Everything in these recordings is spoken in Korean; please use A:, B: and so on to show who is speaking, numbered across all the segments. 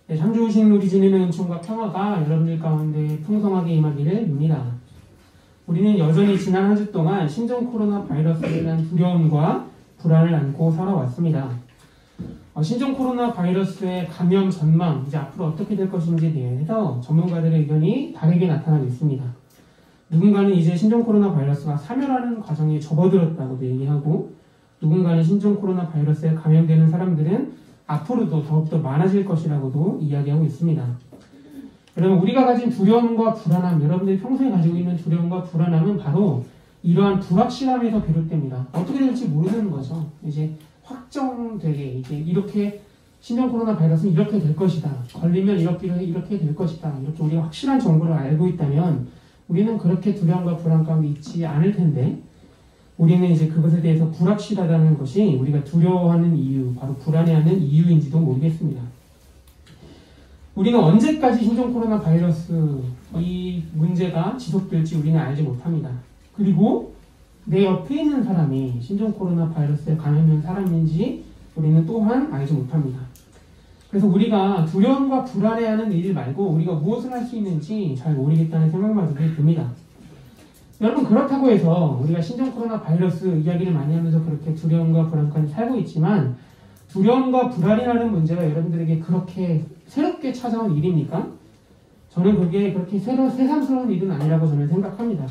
A: 네, 참 좋으신 우리 주님의 은총과 평화가 여러분들 가운데 풍성하게 임하기를 빕니다. 우리는 여전히 지난 한 주 동안 신종 코로나 바이러스에 대한 두려움과 불안을 안고 살아왔습니다. 신종 코로나 바이러스의 감염 전망, 이제 앞으로 어떻게 될 것인지에 대해서 전문가들의 의견이 다르게 나타나고 있습니다. 누군가는 이제 신종 코로나 바이러스가 사멸하는 과정에 접어들었다고도 얘기하고, 누군가는 신종 코로나 바이러스에 감염되는 사람들은 앞으로도 더욱더 많아질 것이라고도 이야기하고 있습니다. 여러분, 우리가 가진 두려움과 불안함, 여러분들이 평소에 가지고 있는 두려움과 불안함은 바로 이러한 불확실함에서 비롯됩니다. 어떻게 될지 모르는 거죠. 이제 확정되게 이제 이렇게 신종 코로나 바이러스는 이렇게 될 것이다. 걸리면 이렇게 될 것이다. 이렇게 우리가 확실한 정보를 알고 있다면 우리는 그렇게 두려움과 불안 가운데 있지 않을 텐데, 우리는 이제 그것에 대해서 불확실하다는 것이 우리가 두려워하는 이유, 바로 불안해하는 이유인지도 모르겠습니다. 우리는 언제까지 신종 코로나 바이러스 이 문제가 지속될지 우리는 알지 못합니다. 그리고 내 옆에 있는 사람이 신종 코로나 바이러스에 감염된 사람인지 우리는 또한 알지 못합니다. 그래서 우리가 두려움과 불안해하는 일 말고 우리가 무엇을 할 수 있는지 잘 모르겠다는 생각만 들게 듭니다. 여러분, 그렇다고 해서 우리가 신종 코로나 바이러스 이야기를 많이 하면서 그렇게 두려움과 불안까지 살고 있지만, 두려움과 불안이라는 문제가 여러분들에게 그렇게 새롭게 찾아온 일입니까? 저는 그게 그렇게 새삼스러운 일은 아니라고 저는 생각합니다.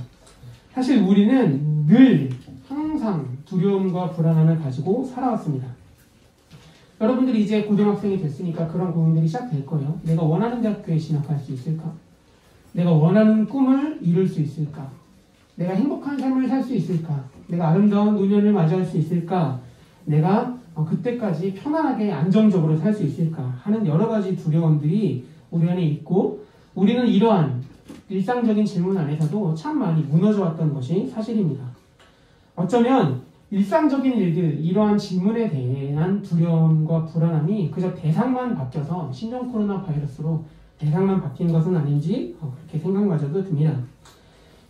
A: 사실 우리는 늘 항상 두려움과 불안함을 가지고 살아왔습니다. 여러분들이 이제 고등학생이 됐으니까 그런 고민들이 시작될 거예요. 내가 원하는 대학교에 진학할 수 있을까? 내가 원하는 꿈을 이룰 수 있을까? 내가 행복한 삶을 살 수 있을까? 내가 아름다운 노년을 맞이할 수 있을까? 내가 그때까지 편안하게 안정적으로 살 수 있을까? 하는 여러 가지 두려움들이 우리 안에 있고, 우리는 이러한 일상적인 질문 안에서도 참 많이 무너져 왔던 것이 사실입니다. 어쩌면 일상적인 일들, 이러한 질문에 대한 두려움과 불안함이 그저 대상만 바뀌어서 신종 코로나 바이러스로 대상만 바뀐 것은 아닌지 그렇게 생각마저도 듭니다.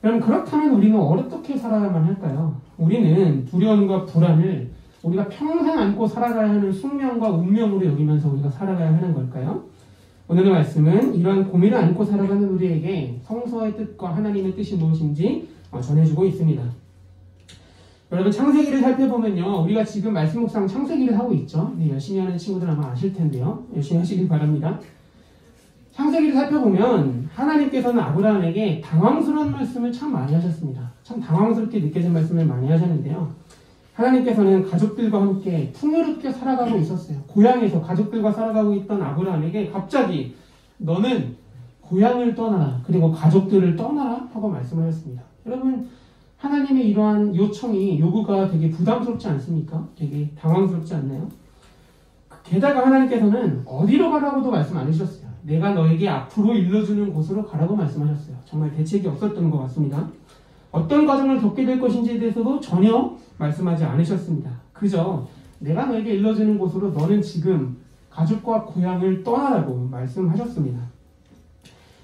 A: 그럼 그렇다면 우리는 어떻게 살아야만 할까요? 우리는 두려움과 불안을 우리가 평생 안고 살아가야 하는 숙명과 운명으로 여기면서 우리가 살아가야 하는 걸까요? 오늘의 말씀은 이러한 고민을 안고 살아가는 우리에게 성서의 뜻과 하나님의 뜻이 무엇인지 전해주고 있습니다. 여러분, 창세기를 살펴보면요, 우리가 지금 말씀 묵상 창세기를 하고 있죠. 네, 열심히 하는 친구들 아마 아실 텐데요. 열심히 하시길 바랍니다. 창세기를 살펴보면 하나님께서는 아브라함에게 당황스러운 말씀을 참 많이 하셨습니다. 참 당황스럽게 느껴진 말씀을 많이 하셨는데요. 하나님께서는 가족들과 함께 풍요롭게 살아가고 있었어요. 고향에서 가족들과 살아가고 있던 아브라함에게 갑자기 너는 고향을 떠나라, 그리고 가족들을 떠나라 하고 말씀하셨습니다. 여러분, 하나님의 이러한 요구가 되게 부담스럽지 않습니까? 되게 당황스럽지 않나요? 게다가 하나님께서는 어디로 가라고도 말씀 안 해주셨어요. 내가 너에게 앞으로 일러주는 곳으로 가라고 말씀하셨어요. 정말 대책이 없었던 것 같습니다. 어떤 과정을 겪게 될 것인지에 대해서도 전혀 말씀하지 않으셨습니다. 그저 내가 너에게 일러주는 곳으로 너는 지금 가족과 고향을 떠나라고 말씀하셨습니다.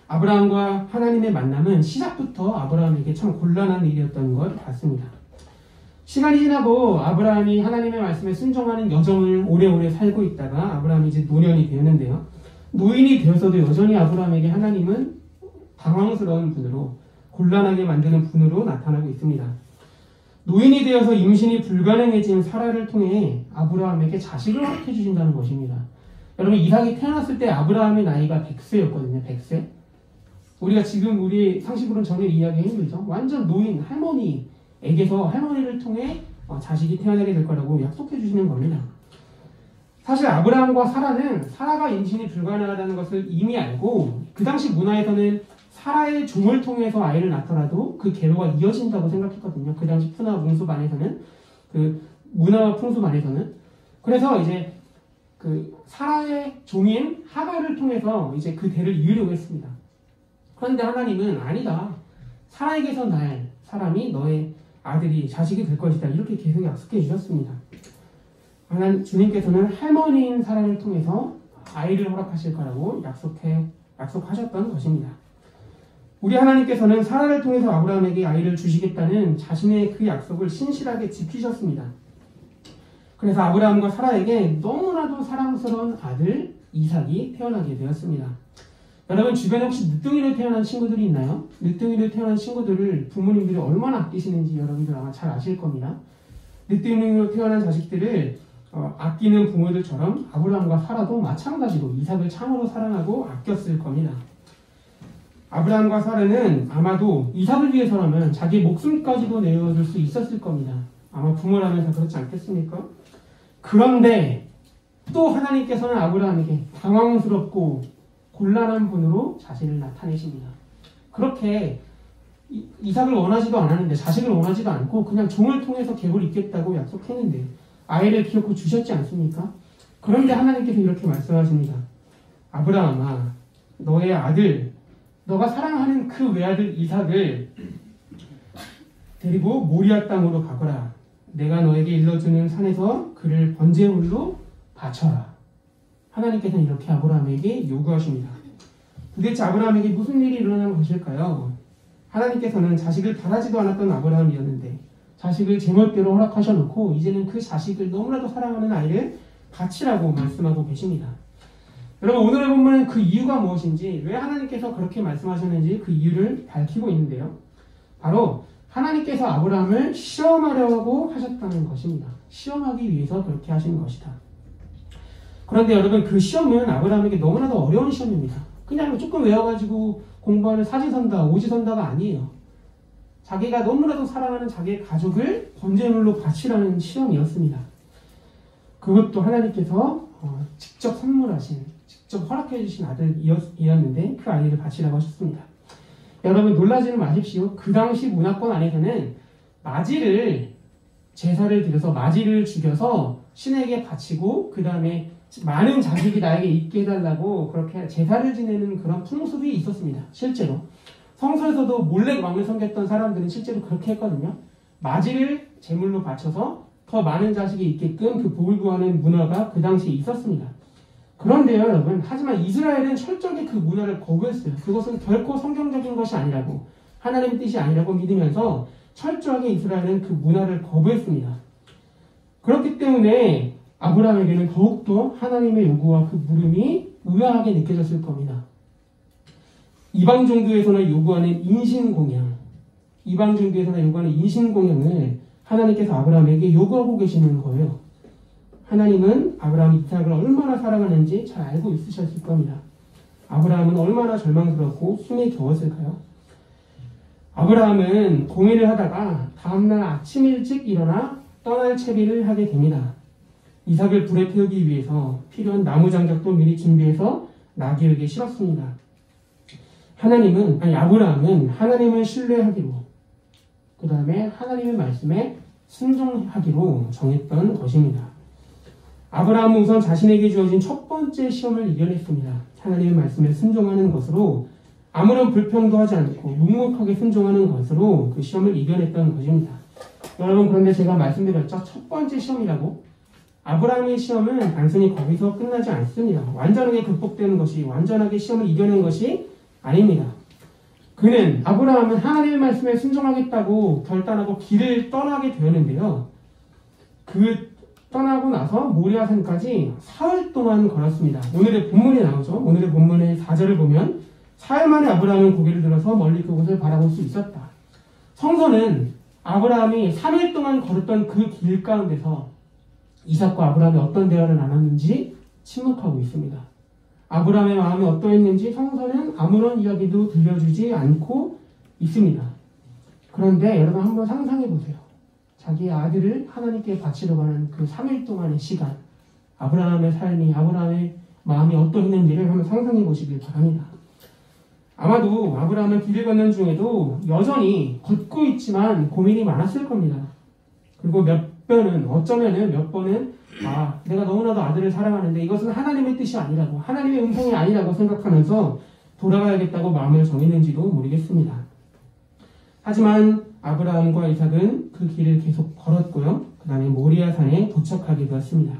A: 아브라함과 하나님의 만남은 시작부터 아브라함에게 참 곤란한 일이었던 걸 봤습니다. 시간이 지나고 아브라함이 하나님의 말씀에 순종하는 여정을 오래오래 살고 있다가 아브라함이 이제 노년이 되었는데요. 노인이 되어서도 여전히 아브라함에게 하나님은 당황스러운 분으로, 곤란하게 만드는 분으로 나타나고 있습니다. 노인이 되어서 임신이 불가능해진 사라를 통해 아브라함에게 자식을 허락해 주신다는 것입니다. 여러분, 이삭이 태어났을 때 아브라함의 나이가 100세였거든요. 100세. 우리가 지금 우리 상식으로는 전혀 이해하기 힘들죠. 완전 노인, 할머니에게서 할머니를 통해 자식이 태어나게 될 거라고 약속해 주시는 겁니다. 사실 아브라함과 사라는 사라가 임신이 불가능하다는 것을 이미 알고, 그 당시 문화에서는 사라의 종을 통해서 아이를 낳더라도 그 계로가 이어진다고 생각했거든요. 그 당시 푸나 풍습안에서는, 그 문화와 풍습안에서는. 그래서 이제 그 사라의 종인 하갈을 통해서 이제 그 대를 이으려고 했습니다. 그런데 하나님은 아니다. 사라에게서 날 사람이 너의 아들이 자식이 될 것이다. 이렇게 계속 약속해 주셨습니다. 주님께서는 할머니인 사라를 통해서 아이를 허락하실 거라고 약속하셨던 것입니다. 우리 하나님께서는 사라를 통해서 아브라함에게 아이를 주시겠다는 자신의 그 약속을 신실하게 지키셨습니다. 그래서 아브라함과 사라에게 너무나도 사랑스러운 아들 이삭이 태어나게 되었습니다. 여러분 주변에 혹시 늦둥이로 태어난 친구들이 있나요? 늦둥이로 태어난 친구들을 부모님들이 얼마나 아끼시는지 여러분들 아마 잘 아실 겁니다. 늦둥이로 태어난 자식들을 아끼는 부모들처럼 아브라함과 사라도 마찬가지로 이삭을 참으로 사랑하고 아꼈을 겁니다. 아브라함과 사라는 아마도 이삭을 위해서라면 자기 목숨까지도 내어줄 수 있었을 겁니다. 아마 부모라면 다 그렇지 않겠습니까? 그런데 또 하나님께서는 아브라함에게 당황스럽고 곤란한 분으로 자신을 나타내십니다. 그렇게 이삭을 원하지도 않았는데, 자식을 원하지도 않고 그냥 종을 통해서 객을 잇겠다고 약속했는데 아이를 기어코 주셨지 않습니까? 그런데 하나님께서 이렇게 말씀하십니다. 아브라함아, 너의 아들, 너가 사랑하는 그 외아들 이삭을 데리고 모리아 땅으로 가거라. 내가 너에게 일러주는 산에서 그를 번제물로 바쳐라. 하나님께서는 이렇게 아브라함에게 요구하십니다. 도대체 아브라함에게 무슨 일이 일어난 것일까요? 하나님께서는 자식을 바라지도 않았던 아브라함이었는데 자식을 제멋대로 허락하셔놓고 이제는 그 자식을 너무나도 사랑하는 아이를 바치라고 말씀하고 계십니다. 여러분 오늘의 본문은 그 이유가 무엇인지, 왜 하나님께서 그렇게 말씀하셨는지 그 이유를 밝히고 있는데요. 바로 하나님께서 아브라함을 시험하려고 하셨다는 것입니다. 시험하기 위해서 그렇게 하신 것이다. 그런데 여러분 그 시험은 아브라함에게 너무나도 어려운 시험입니다. 그냥 조금 외워가지고 공부하는 사지선다, 오지선다가 아니에요. 자기가 너무나도 사랑하는 자기의 가족을 번제물로 바치라는 시험이었습니다. 그것도 하나님께서 직접 선물하신, 직접 허락해 주신 아들이었는데 그 아이를 바치라고 하셨습니다. 여러분 놀라지는 마십시오. 그 당시 문화권 안에서는 맞이를, 제사를 드려서 맞이를 죽여서 신에게 바치고 그 다음에 많은 자식이 나에게 있게 해달라고 그렇게 제사를 지내는 그런 풍습이 있었습니다. 실제로 성서에서도 몰래 왕을 섬겼던 사람들은 실제로 그렇게 했거든요. 맞이를 제물로 바쳐서 더 많은 자식이 있게끔 그 복을 구하는 문화가 그 당시에 있었습니다. 그런데요 여러분, 하지만 이스라엘은 철저하게 그 문화를 거부했어요. 그것은 결코 성경적인 것이 아니라고, 하나님의 뜻이 아니라고 믿으면서 철저하게 이스라엘은 그 문화를 거부했습니다. 그렇기 때문에 아브라함에게는 더욱더 하나님의 요구와 그 물음이 의아하게 느껴졌을 겁니다. 이방 종교에서나 요구하는 인신공양, 이방 종교에서나 요구하는 인신공양을 하나님께서 아브라함에게 요구하고 계시는 거예요. 하나님은 아브라함이 이삭을 얼마나 사랑하는지 잘 알고 있으셨을 겁니다. 아브라함은 얼마나 절망스럽고 숨에 겨웠을까요? 아브라함은 고민을 하다가 다음날 아침 일찍 일어나 떠날 채비를 하게 됩니다. 이삭을 불에 태우기 위해서 필요한 나무 장작도 미리 준비해서 나귀에게 실었습니다. 아브라함은 하나님을 신뢰하기로, 그 다음에 하나님의 말씀에 순종하기로 정했던 것입니다. 아브라함은 우선 자신에게 주어진 첫 번째 시험을 이겨냈습니다. 하나님의 말씀에 순종하는 것으로, 아무런 불평도 하지 않고 묵묵하게 순종하는 것으로 그 시험을 이겨냈던 것입니다. 여러분 그런데 제가 말씀드렸죠. 첫 번째 시험이라고. 아브라함의 시험은 단순히 거기서 끝나지 않습니다. 완전하게 극복되는 것이, 완전하게 시험을 이겨낸 것이 아닙니다. 아브라함은 하나님의 말씀에 순종하겠다고 결단하고 길을 떠나게 되었는데요. 떠나고 나서 모리아산까지 사흘 동안 걸었습니다. 오늘의 본문이 나오죠. 오늘의 본문의 4절을 보면 사흘 만에 아브라함은 고개를 들어서 멀리 그곳을 바라볼 수 있었다. 성서는 아브라함이 3일 동안 걸었던 그 길 가운데서 이삭과 아브라함이 어떤 대화를 나눴는지 침묵하고 있습니다. 아브라함의 마음이 어떠했는지 성서는 아무런 이야기도 들려주지 않고 있습니다. 그런데 여러분 한번 상상해 보세요. 자기의 아들을 하나님께 바치러 가는 그 3일 동안의 시간, 아브라함의 삶이, 아브라함의 마음이 어떠했는지를 한번 상상해 보시길 바랍니다. 아마도 아브라함은 길을 걷는 중에도 여전히 걷고 있지만 고민이 많았을 겁니다. 그리고 어쩌면은 몇 번은 내가 너무나도 아들을 사랑하는데 이것은 하나님의 뜻이 아니라고, 하나님의 음성이 아니라고 생각하면서 돌아가야겠다고 마음을 정했는지도 모르겠습니다. 하지만 아브라함과 이삭은 그 길을 계속 걸었고요. 그 다음에 모리아산에 도착하게 되었습니다.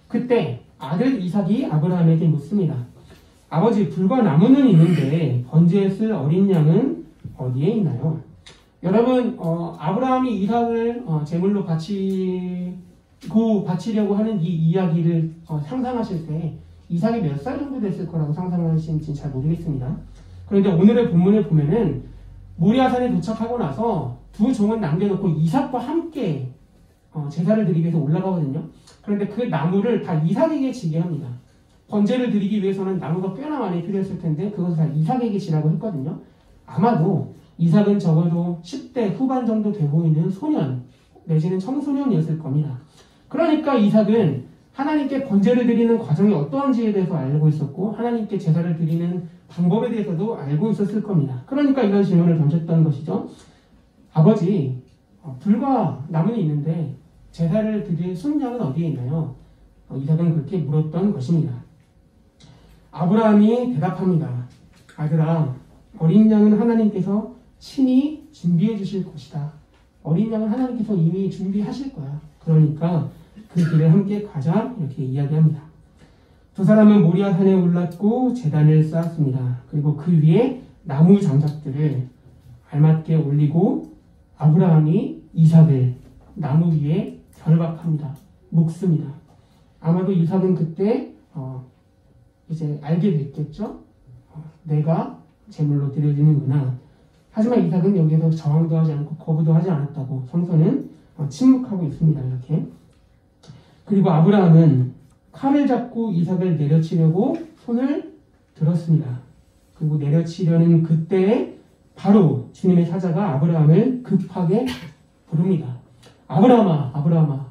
A: 그때 아들 이삭이 아브라함에게 묻습니다. 아버지, 불과 나무는 있는데 번제에 쓸 어린 양은 어디에 있나요? 여러분, 아브라함이 이삭을 제물로 바치려고 하는 이 이야기를 상상하실 때 이삭이 몇 살 정도 됐을 거라고 상상하시는지 잘 모르겠습니다. 그런데 오늘의 본문을 보면은 모리아산에 도착하고 나서 두 종은 남겨놓고 이삭과 함께 제사를 드리기 위해서 올라가거든요. 그런데 그 나무를 다 이삭에게 지게 합니다. 번제를 드리기 위해서는 나무가 꽤나 많이 필요했을 텐데 그것을 다 이삭에게 지라고 했거든요. 아마도 이삭은 적어도 10대 후반 정도 돼 보이는 소년 내지는 청소년이었을 겁니다. 그러니까 이삭은 하나님께 번제를 드리는 과정이 어떠한지에 대해서 알고 있었고 하나님께 제사를 드리는 방법에 대해서도 알고 있었을 겁니다. 그러니까 이런 질문을 던졌던 것이죠. 아버지, 불과 나무는 있는데 제사를 드릴 순양은 어디에 있나요? 이삭은 그렇게 물었던 것입니다. 아브라함이 대답합니다. 아들아, 어린 양은 하나님께서 친히 준비해 주실 것이다. 어린 양은 하나님께서 이미 준비하실 거야. 그러니까 그 길을 함께 가자 이렇게 이야기합니다. 두 사람은 모리아산에 올랐고 제단을 쌓았습니다. 그리고 그 위에 나무 장작들을 알맞게 올리고 아브라함이 이삭을 나무 위에 결박합니다. 묶습니다. 아마도 이삭은 그때 이제 알게 됐겠죠. 내가 제물로 드려지는구나. 하지만 이삭은 여기에서 저항도 하지 않고 거부도 하지 않았다고 성서는 침묵하고 있습니다. 이렇게. 그리고 아브라함은 칼을 잡고 이삭을 내려치려고 손을 들었습니다. 그리고 내려치려는 그때에 바로 주님의 사자가 아브라함을 급하게 부릅니다. 아브라함아, 아브라함아,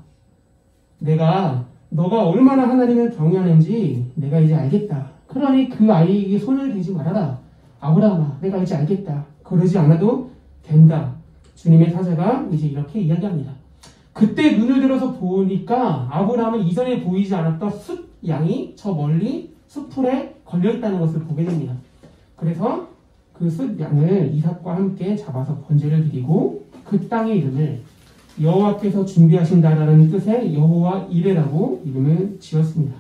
A: 너가 얼마나 하나님을 경외하는지 내가 이제 알겠다. 그러니 그 아이에게 손을 대지 말아라. 아브라함아, 내가 이제 알겠다. 그러지 않아도 된다. 주님의 사자가 이제 이렇게 이야기합니다. 그때 눈을 들어서 보니까 아브라함은 이전에 보이지 않았던 숫 양이 저 멀리 숲풀에 걸려있다는 것을 보게 됩니다. 그래서 그 숫 양을 이삭과 함께 잡아서 번제를 드리고 그 땅의 이름을 여호와께서 준비하신다라는 뜻의 여호와 이레라고 이름을 지었습니다.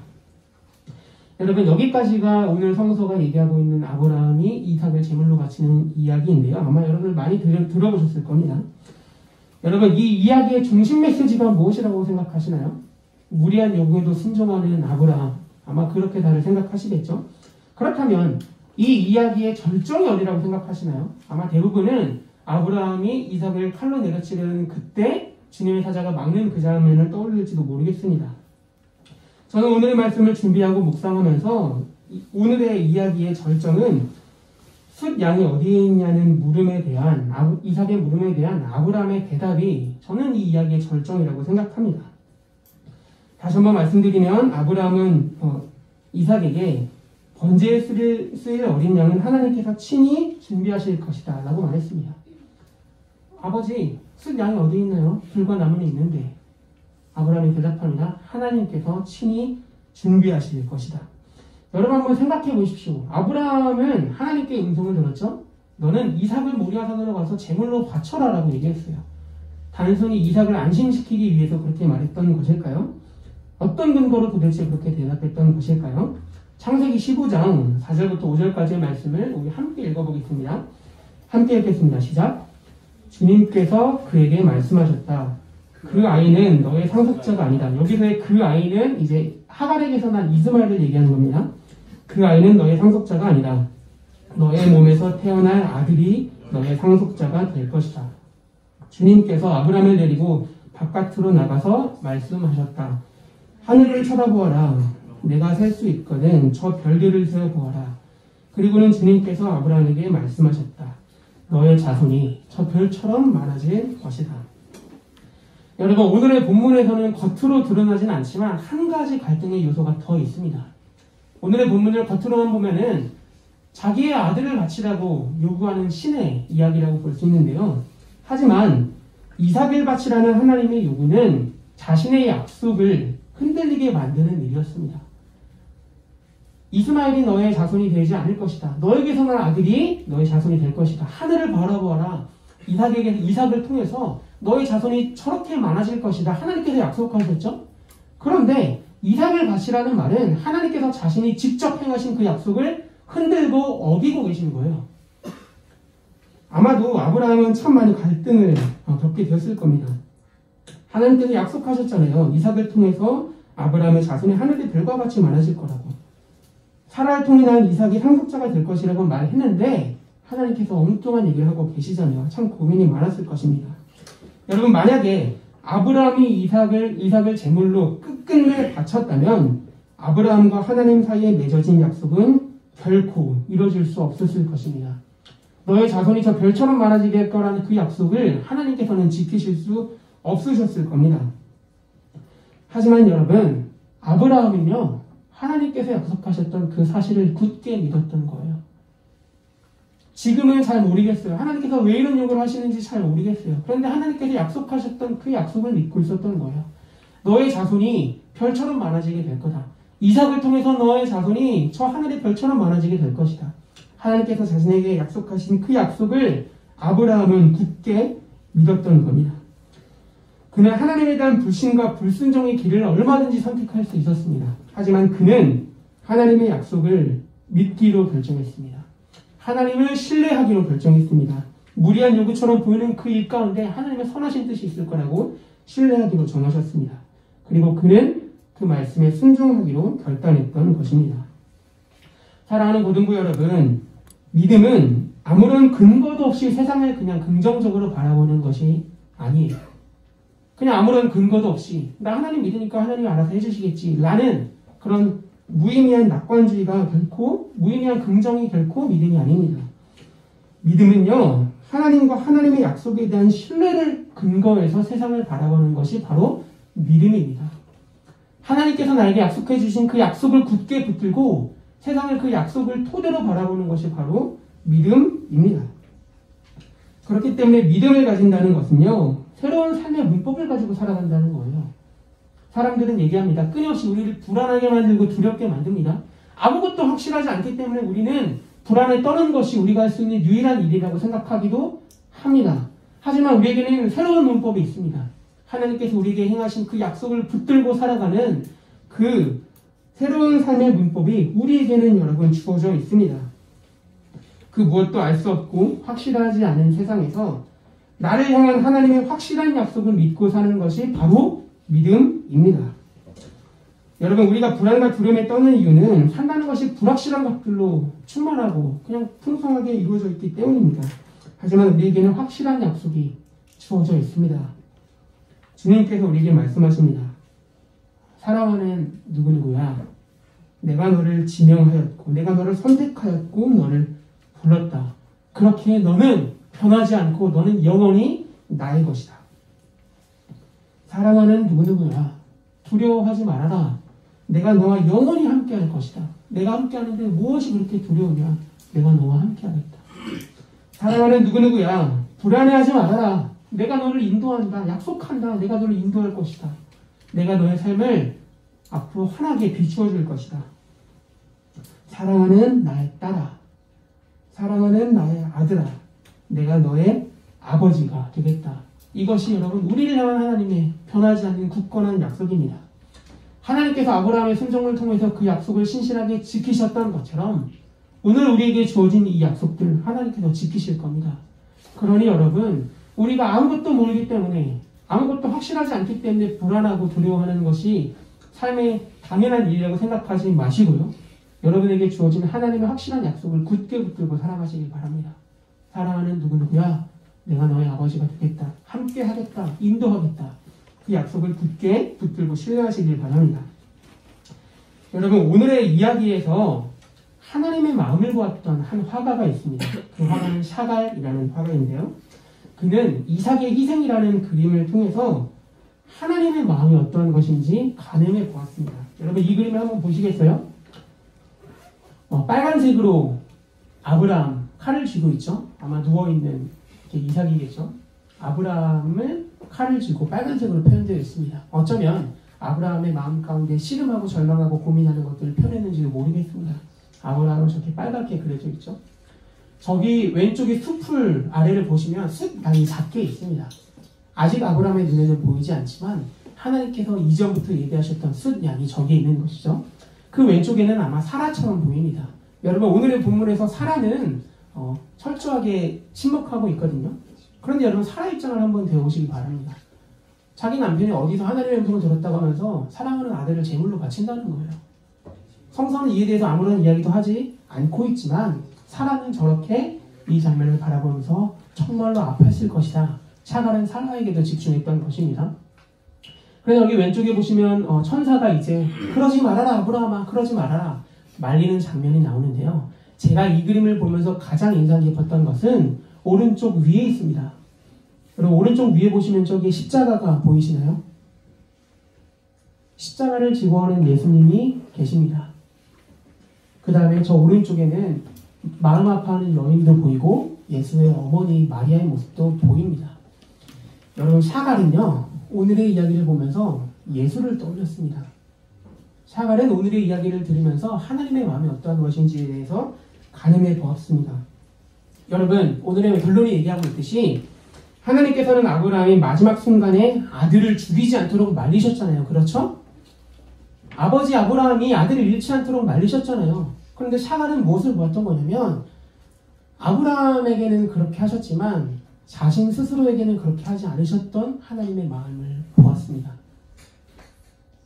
A: 여러분, 여기까지가 오늘 성서가 얘기하고 있는 아브라함이 이삭을 제물로 바치는 이야기인데요. 아마 여러분들 많이 들어보셨을 겁니다. 여러분, 이 이야기의 중심 메시지가 무엇이라고 생각하시나요? 무리한 요구에도 순종하는 아브라함, 아마 그렇게 다들 생각하시겠죠? 그렇다면 이 이야기의 절정이 어디라고 생각하시나요? 아마 대부분은 아브라함이 이삭을 칼로 내려치려는 그때 주님의 사자가 막는 그 장면을 떠올릴지도 모르겠습니다. 저는 오늘의 말씀을 준비하고 묵상하면서 오늘의 이야기의 절정은 숫 양이 어디에 있냐는 물음에 대한 이삭의 물음에 대한 아브라함의 대답이 저는 이 이야기의 절정이라고 생각합니다. 다시 한번 말씀드리면 아브라함은 이삭에게 번제에 쓰일 어린 양은 하나님께서 친히 준비하실 것이다 라고 말했습니다. 아버지, 숫 양이 어디 있나요? 불과 나무는 있는데. 아브라함이 대답합니다. 하나님께서 친히 준비하실 것이다. 여러분 한번 생각해 보십시오. 아브라함은 하나님께 음성을 들었죠? 너는 이삭을 모리아산으로 가서 제물로 바쳐라 라고 얘기했어요. 단순히 이삭을 안심시키기 위해서 그렇게 말했던 것일까요? 어떤 근거로 도대체 그렇게 대답했던 것일까요? 창세기 15장 4절부터 5절까지의 말씀을 우리 함께 읽어보겠습니다. 함께 읽겠습니다. 시작. 주님께서 그에게 말씀하셨다. 그 아이는 너의 상속자가 아니다. 여기서의 그 아이는 이제 하갈에게서 난 이스마엘을 얘기하는 겁니다. 그 아이는 너의 상속자가 아니다. 너의 몸에서 태어날 아들이 너의 상속자가 될 것이다. 주님께서 아브라함을 데리고 바깥으로 나가서 말씀하셨다. 하늘을 쳐다보아라. 내가 셀 수 있거든. 저 별들을 세어보아라. 그리고는 주님께서 아브라함에게 말씀하셨다. 너의 자손이 저 별처럼 많아질 것이다. 여러분, 오늘의 본문에서는 겉으로 드러나진 않지만 한 가지 갈등의 요소가 더 있습니다. 오늘의 본문을 겉으로만 보면은 자기의 아들을 바치라고 요구하는 신의 이야기라고 볼 수 있는데요. 하지만 이삭을 바치라는 하나님의 요구는 자신의 약속을 흔들리게 만드는 일이었습니다. 이스마엘이 너의 자손이 되지 않을 것이다. 너에게서 난 아들이 너의 자손이 될 것이다. 하늘을 바라보아라. 이삭을 통해서 너의 자손이 저렇게 많아질 것이다. 하나님께서 약속하셨죠? 그런데 이삭을 바치라는 말은 하나님께서 자신이 직접 행하신 그 약속을 흔들고 어기고 계신 거예요. 아마도 아브라함은 참 많이 갈등을 겪게 되었을 겁니다. 하나님께서 약속하셨잖아요. 이삭을 통해서 아브라함의 자손이 하늘의 별과 같이 많아질 거라고. 사라를 통해 낳은 이삭이 상속자가 될 것이라고 말했는데 하나님께서 엉뚱한 얘기를 하고 계시잖아요. 참 고민이 많았을 것입니다. 여러분, 만약에 아브라함이 이삭을 제물로 끝끝내 바쳤다면 아브라함과 하나님 사이에 맺어진 약속은 결코 이루어질 수 없었을 것입니다. 너의 자손이 저 별처럼 많아지게 할 거라는 그 약속을 하나님께서는 지키실 수 없으셨을 겁니다. 하지만 여러분, 아브라함은요, 하나님께서 약속하셨던 그 사실을 굳게 믿었던 거예요. 지금은 잘 모르겠어요. 하나님께서 왜 이런 요구를 하시는지 잘 모르겠어요. 그런데 하나님께서 약속하셨던 그 약속을 믿고 있었던 거예요. 너의 자손이 별처럼 많아지게 될 거다. 이삭을 통해서 너의 자손이 저 하늘의 별처럼 많아지게 될 것이다. 하나님께서 자신에게 약속하신 그 약속을 아브라함은 굳게 믿었던 겁니다. 그는 하나님에 대한 불신과 불순종의 길을 얼마든지 선택할 수 있었습니다. 하지만 그는 하나님의 약속을 믿기로 결정했습니다. 하나님을 신뢰하기로 결정했습니다. 무리한 요구처럼 보이는 그 일 가운데 하나님의 선하신 뜻이 있을 거라고 신뢰하기로 정하셨습니다. 그리고 그는 그 말씀에 순종하기로 결단했던 것입니다. 사랑하는 고등부 여러분, 믿음은 아무런 근거도 없이 세상을 그냥 긍정적으로 바라보는 것이 아니에요. 그냥 아무런 근거도 없이 나 하나님 믿으니까 하나님이 알아서 해주시겠지 라는 그런 무의미한 낙관주의가 결코, 무의미한 긍정이 결코 믿음이 아닙니다. 믿음은요, 하나님과 하나님의 약속에 대한 신뢰를 근거해서 세상을 바라보는 것이 바로 믿음입니다. 하나님께서 나에게 약속해 주신 그 약속을 굳게 붙들고 세상을 그 약속을 토대로 바라보는 것이 바로 믿음입니다. 그렇기 때문에 믿음을 가진다는 것은요, 새로운 삶의 문법을 가지고 살아간다는 거예요. 사람들은 얘기합니다. 끊임없이 우리를 불안하게 만들고 두렵게 만듭니다. 아무것도 확실하지 않기 때문에 우리는 불안에 떠는 것이 우리가 할 수 있는 유일한 일이라고 생각하기도 합니다. 하지만 우리에게는 새로운 문법이 있습니다. 하나님께서 우리에게 행하신 그 약속을 붙들고 살아가는 그 새로운 삶의 문법이 우리에게는 여러분 주어져 있습니다. 그 무엇도 알 수 없고 확실하지 않은 세상에서 나를 향한 하나님의 확실한 약속을 믿고 사는 것이 바로 믿음입니다. 여러분, 우리가 불안과 두려움에 떠는 이유는 산다는 것이 불확실한 것들로 충만하고 그냥 풍성하게 이루어져 있기 때문입니다. 하지만 우리에게는 확실한 약속이 주어져 있습니다. 주님께서 우리에게 말씀하십니다. 사랑하는 누구누구야, 내가 너를 지명하였고 내가 너를 선택하였고 너를 불렀다. 그렇게 너는 변하지 않고 너는 영원히 나의 것이다. 사랑하는 누구누구야, 두려워하지 말아라. 내가 너와 영원히 함께할 것이다. 내가 함께하는데 무엇이 그렇게 두려우냐? 내가 너와 함께하겠다. 사랑하는 누구누구야, 불안해하지 말아라. 내가 너를 인도한다. 약속한다. 내가 너를 인도할 것이다. 내가 너의 삶을 앞으로 환하게 비추어 줄 것이다. 사랑하는 나의 딸아, 사랑하는 나의 아들아, 내가 너의 아버지가 되겠다. 이것이 여러분 우리를 향한 하나님의 변하지 않는 굳건한 약속입니다. 하나님께서 아브라함의 순종을 통해서 그 약속을 신실하게 지키셨던 것처럼 오늘 우리에게 주어진 이 약속들 하나님께서 지키실 겁니다. 그러니 여러분, 우리가 아무것도 모르기 때문에, 아무것도 확실하지 않기 때문에 불안하고 두려워하는 것이 삶의 당연한 일이라고 생각하지 마시고요. 여러분에게 주어진 하나님의 확실한 약속을 굳게 붙들고 살아가시길 바랍니다. 사랑하는 누구누구야, 내가 너의 아버지가 되겠다. 함께 하겠다. 인도하겠다. 그 약속을 굳게 붙들고 신뢰하시길 바랍니다. 여러분, 오늘의 이야기에서 하나님의 마음을 보았던 한 화가가 있습니다. 그 화가는 샤갈이라는 화가인데요. 그는 이삭의 희생이라는 그림을 통해서 하나님의 마음이 어떤 것인지 가늠해 보았습니다. 여러분, 이 그림을 한번 보시겠어요? 빨간색으로 아브라함 칼을 쥐고 있죠. 아마 누워있는 이삭이겠죠. 아브라함을 칼을 쥐고 빨간색으로 표현되어 있습니다. 어쩌면 아브라함의 마음 가운데 씨름하고 절망하고 고민하는 것들을 표현했는지도 모르겠습니다. 아브라함은 저렇게 빨갛게 그려져 있죠. 저기 왼쪽에 숲을 아래를 보시면 숲양이 작게 있습니다. 아직 아브라함의 눈에는 보이지 않지만 하나님께서 이전부터 얘기하셨던 숲양이 저기에 있는 것이죠. 그 왼쪽에는 아마 사라처럼 보입니다. 여러분, 오늘의 본문에서 사라는 철저하게 침묵하고 있거든요. 그런데 여러분, 사라 입장을 한번 배워보시기 바랍니다. 자기 남편이 어디서 하나님의 음성을 들었다고 하면서 사랑하는 아들을 제물로 바친다는 거예요. 성서는 이에 대해서 아무런 이야기도 하지 않고 있지만 사라는 저렇게 이 장면을 바라보면서 정말로 아팠을 것이다. 샤갈은 사라에게도 집중했던 것입니다. 그래서 여기 왼쪽에 보시면 천사가 이제 그러지 말아라 아브라함아 그러지 말아라 말리는 장면이 나오는데요. 제가 이 그림을 보면서 가장 인상 깊었던 것은 오른쪽 위에 있습니다. 여러분 오른쪽 위에 보시면 저기 십자가가 보이시나요? 십자가를 지고 하는 예수님이 계십니다. 그 다음에 저 오른쪽에는 마음 아파하는 여인도 보이고 예수의 어머니 마리아의 모습도 보입니다. 여러분 샤갈은요 오늘의 이야기를 보면서 예수를 떠올렸습니다. 샤갈은 오늘의 이야기를 들으면서 하나님의 마음이 어떠한 것인지에 대해서 가늠해 보았습니다. 여러분 오늘의 결론이 얘기하고 있듯이 하나님께서는 아브라함이 마지막 순간에 아들을 죽이지 않도록 말리셨잖아요. 그렇죠? 아버지 아브라함이 아들을 잃지 않도록 말리셨잖아요. 그런데 샤갈은 무엇을 보았던 거냐면 아브라함에게는 그렇게 하셨지만 자신 스스로에게는 그렇게 하지 않으셨던 하나님의 마음을 보았습니다.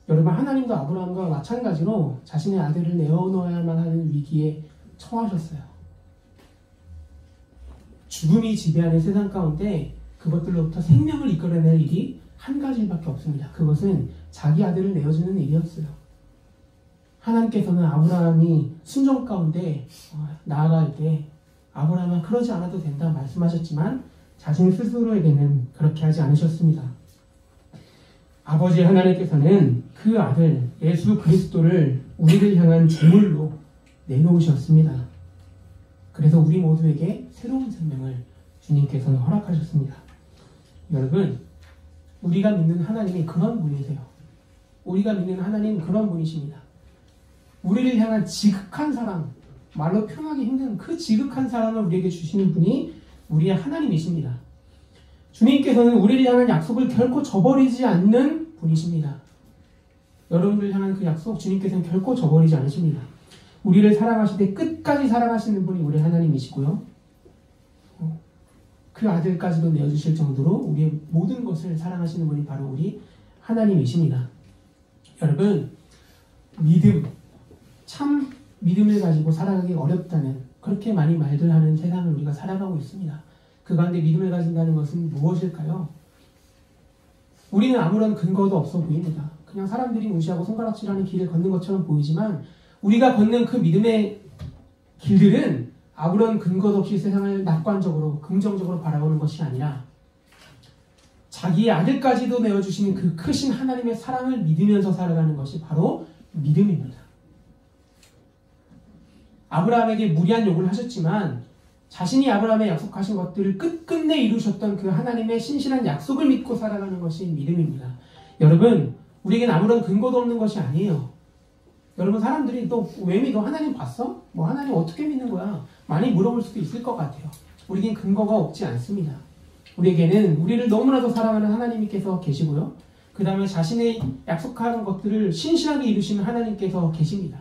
A: 여러분 하나님도 아브라함과 마찬가지로 자신의 아들을 내어놓아야만 하는 위기에 처하셨어요. 죽음이 지배하는 세상 가운데 그것들로부터 생명을 이끌어낼 일이 한 가지밖에 없습니다. 그것은 자기 아들을 내어주는 일이었어요. 하나님께서는 아브라함이 순종 가운데 나아갈 때 아브라함은 그러지 않아도 된다 말씀하셨지만 자신 스스로에게는 그렇게 하지 않으셨습니다. 아버지 하나님께서는 그 아들 예수 그리스도를 우리를 향한 제물로 내놓으셨습니다. 그래서 우리 모두에게 새로운 생명을 주님께서는 허락하셨습니다. 여러분 우리가 믿는 하나님이 그런 분이세요. 우리가 믿는 하나님은 그런 분이십니다. 우리를 향한 지극한 사랑, 말로 표현하기 힘든 그 지극한 사랑을 우리에게 주시는 분이 우리의 하나님이십니다. 주님께서는 우리를 향한 약속을 결코 저버리지 않는 분이십니다. 여러분들 향한 그 약속 주님께서는 결코 저버리지 않으십니다. 우리를 사랑하시되 끝까지 사랑하시는 분이 우리 하나님이시고요. 그 아들까지도 내어주실 정도로 우리의 모든 것을 사랑하시는 분이 바로 우리 하나님이십니다. 여러분 믿음, 참 믿음을 가지고 살아가기 어렵다는 그렇게 많이 말들 하는 세상을 우리가 살아가고 있습니다. 그 가운데 믿음을 가진다는 것은 무엇일까요? 우리는 아무런 근거도 없어 보입니다. 그냥 사람들이 무시하고 손가락질하는 길을 걷는 것처럼 보이지만 우리가 걷는 그 믿음의 길들은 아무런 근거도 없이 세상을 낙관적으로 긍정적으로 바라보는 것이 아니라 자기의 아들까지도 내어주시는 그 크신 하나님의 사랑을 믿으면서 살아가는 것이 바로 믿음입니다. 아브라함에게 무리한 요구를 하셨지만 자신이 아브라함에 약속하신 것들을 끝끝내 이루셨던 그 하나님의 신실한 약속을 믿고 살아가는 것이 믿음입니다. 여러분 우리에겐 아무런 근거도 없는 것이 아니에요. 여러분 사람들이 또 왜 믿어? 하나님 봤어? 뭐 하나님 어떻게 믿는 거야? 많이 물어볼 수도 있을 것 같아요. 우리에겐 근거가 없지 않습니다. 우리에게는 우리를 너무나도 사랑하는 하나님께서 계시고요. 그 다음에 자신의 약속하는 것들을 신실하게 이루시는 하나님께서 계십니다.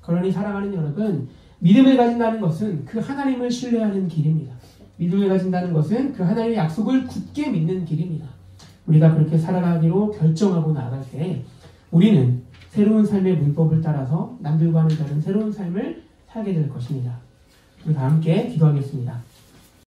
A: 그러니 사랑하는 여러분, 믿음을 가진다는 것은 그 하나님을 신뢰하는 길입니다. 믿음을 가진다는 것은 그 하나님의 약속을 굳게 믿는 길입니다. 우리가 그렇게 살아가기로 결정하고 나아갈 때 우리는 새로운 삶의 문법을 따라서 남들과는 다른 새로운 삶을 살게 될 것입니다. 우리 다 함께 기도하겠습니다.